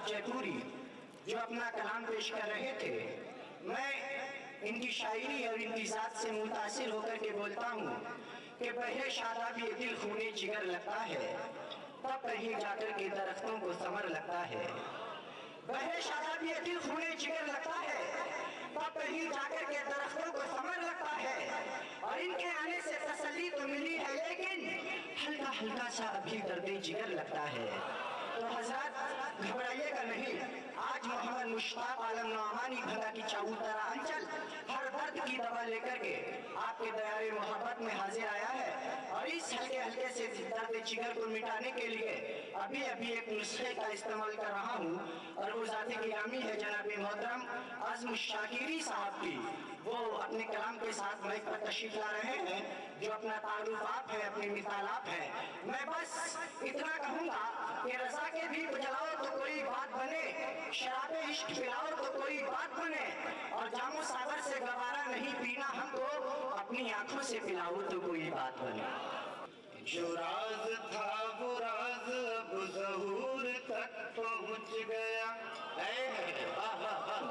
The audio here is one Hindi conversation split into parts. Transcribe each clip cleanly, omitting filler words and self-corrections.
साहब जयपुरी जो अपना कलाम पेश कर रहे थे, मैं इनकी शायरी और इनकी ज़ात से मुतासिर होकर के बोलता हूँ कि बहरे शादाब ये दिल खूने जिगर लगता है, तब कहीं जाकर के दरख्तों को समर लगता है। बहरे शादाब ये दिल खूने जिगर लगता है, तब कहीं जाकर के दरख्तों को समर लगता है। और इनके आने से तसल्ली तो मिली है, लेकिन हल्का हल्का सा अभी दर्द जिगर लगता है। तो हजरत घबराइएगा नहीं, आज मोहम्मद मुश्ताक आलम नौमानी भंगा की चाबूतरा अंचल हर दर्द की दवा लेकर के आपके दयारे मोहब्बत में हाजिर आया है। और इस हल्के हल्के से दर्द जिगर को मिटाने के लिए अभी अभी एक नुस्खे का इस्तेमाल कर रहा हूँ, और वो ज़ाती गिरामी है जनाब मोहतरम आज़म शाकिरी साहब की। वो अपने कलाम के साथ माइक पर तशरीफ ला रहे हैं, जो अपना तारुफात है, अपनी मिसालात है। मैं बस इतना कहूँगा कि रजा के भी जलाओ तो कोई बात बने, शराबे इश्क पिलाओ तो कोई बात बने, और जामो सागर से गवारा नहीं पीना हमको, अपनी आंखों से पिलाओ तो कोई बात बने। जो राज था वो राज अब ज़हूर तक पहुँच गया,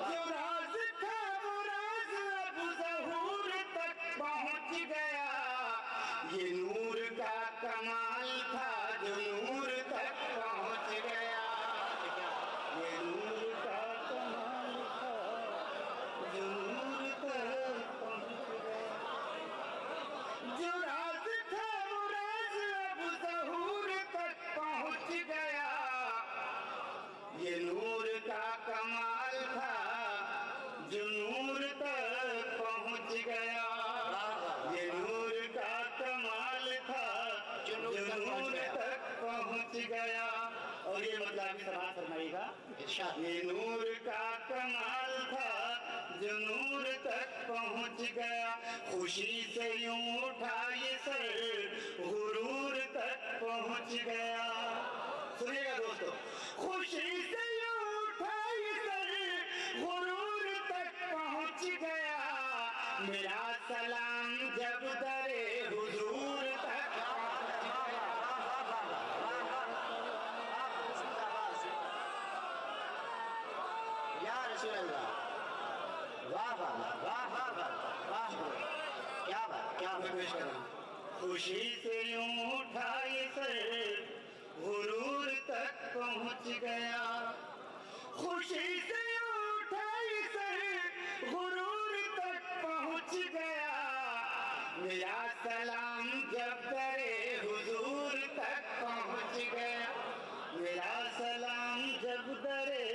जो राज था वो राज अब ज़हूर तक पहुँच गया। ये नूर का कमाल था जो नूर तक पहुँच गया, ये नूर का कमाल था जो नूर तक पहुँच गया। जो राज था वो राज अब ज़हूर तक पहुँच गया, ये नूर का कमाल था जो नूर तक पहुँच गया, ये नूर का कमाल था जो नूर तक पहुँच गया। और ये मतलब भी समाज फरमाइएगा, ये नूर का कमाल था जो नूर तक पहुँच गया। खुशी से यूं उठा ये सर गुरूर तक पहुँच गया। सुनिएगा दोस्तों, खुशी से यूं उठा ये सर गुरूर तक पहुँच गया। मेरा सलाम जब दरे हुजूर तक खुशी से यूं उठा ये सर गुरूर तक पहुँच गया। खुशी से यूं उठा ये सर गुरूर तक पहुँच गया। मेरा सलाम जब दरे हुजूर तक पहुँच गया, मेरा सलाम जब दरे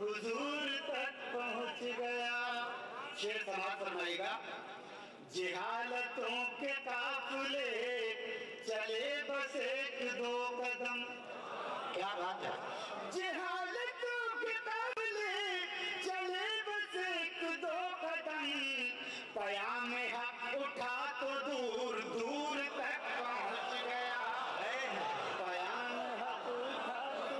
हुजूर तक पहुँच गया। शेर समाप्त फरमाइएगा। जिहालतों के काफिले चले बस एक दो कदम, क्या बात है। जिहालतों के काफिले चले बस एक दो कदम। पयाम हक उठा तो दूर दूर तक पहुँच गया, पयाम हक उठा तो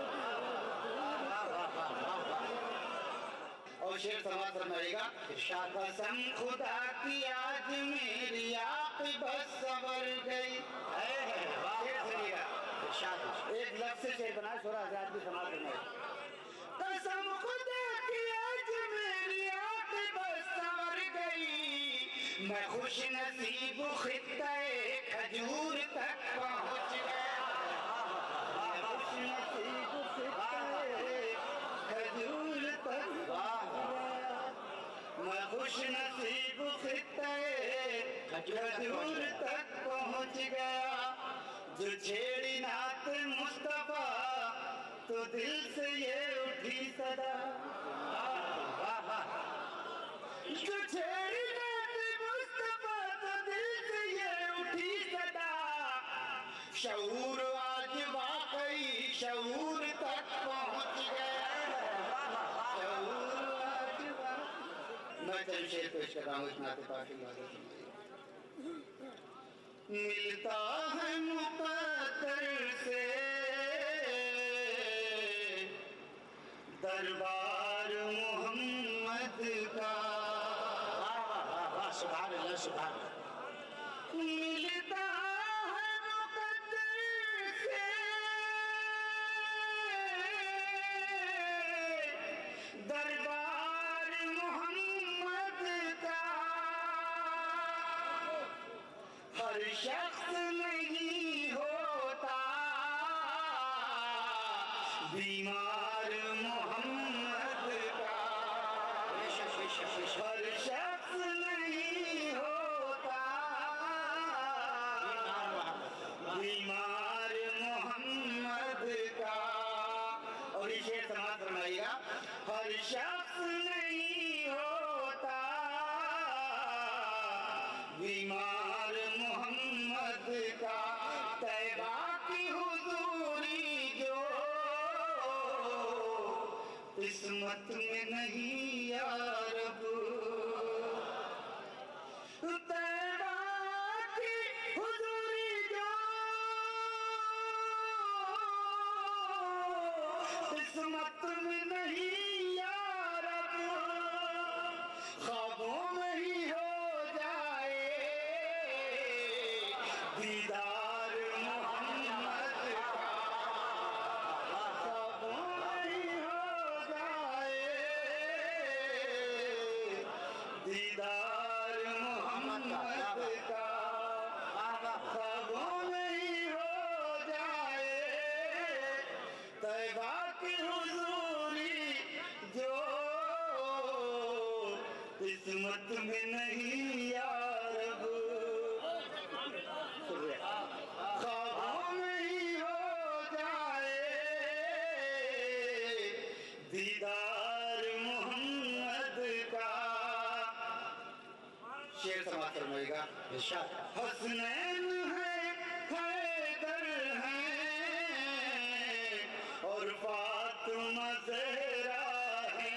और शेर समाज फरमाइएगा। कसम खुदा की आज मेरी आक़िबत सवर गई। एक लफ्ज़ से शेर बना, 16,000 की समाज फरमाइए। कसम खुदा की आज मेरी आक़िबत सवर गई। मैं खुश नसीब खित्ते खजूर तक पहुँच गया, मैं खुश नसीब खित्ते खजूर तक मैं खुश नसीब खित्ते खजूर तक पहुँच गया। जो छेड़ी नात मुस्तफा तो दिल से ये उठी सदा, जो छेड़ी नात मुस्तफा तो दिल से ये उठी सदा। शऊर आज वाकई शऊर तक पहुँच गया, मैं चंद शेर पेश कर रहा हूँ इस नाते पाक की। मिलता है मुक़द्दर से दरबार मोहम्मद का, सुभान अल्लाह सुभान अल्लाह। मिलता है मुक़द्दर से शख्स नहीं होता बीमार मोहम्मद का, हर शख्स नहीं होता बीमार मोहम्मद का। और इसे समाप्त फरमाइएगा, हर शख्स नहीं होता बीमार मोहम्मद का। तैबा की हुजूरी जो किस्मत में नहीं या रब, तैबा की हुजूरी जो किस्मत में नहीं या रब, ख्वाबों में ही हो जाए दीदार मोहम्मद का, ख्वाबों में ही हो जाए दीदार मोहम्मद का, ख्वाबों में ही हो जाए तैबा की हुजूरी जो किस्मत में नहीं या रब, ख्वाबों में ही हो जाए दीदार मोहम्मद का। शेर समाप्त फरमाइएगा। हसनैन है, हैदर है और फातिमा ज़हरा है।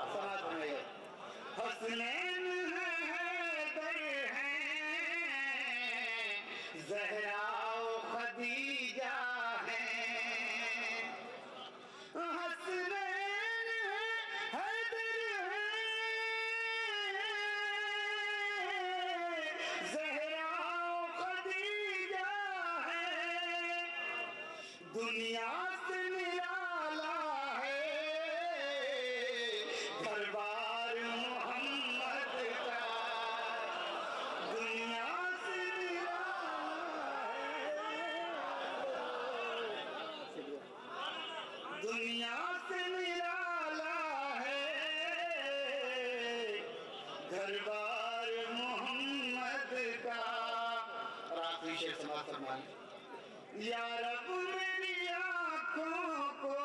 समाप्त फरमाइएगा। हसनैन है, हैदर है, ज़हरा और खदीजा है। हसनैन है, हैदर है, ज़हरा और खदीजा है। दुनिया से निराला है दरबार मोहम्मद का, दुनिया से निराला है, दुनिया से निराला है दरबार मोहम्मद का। और आखिरी शेर समाप्त फरमाएं। या रब मेरी आँखों को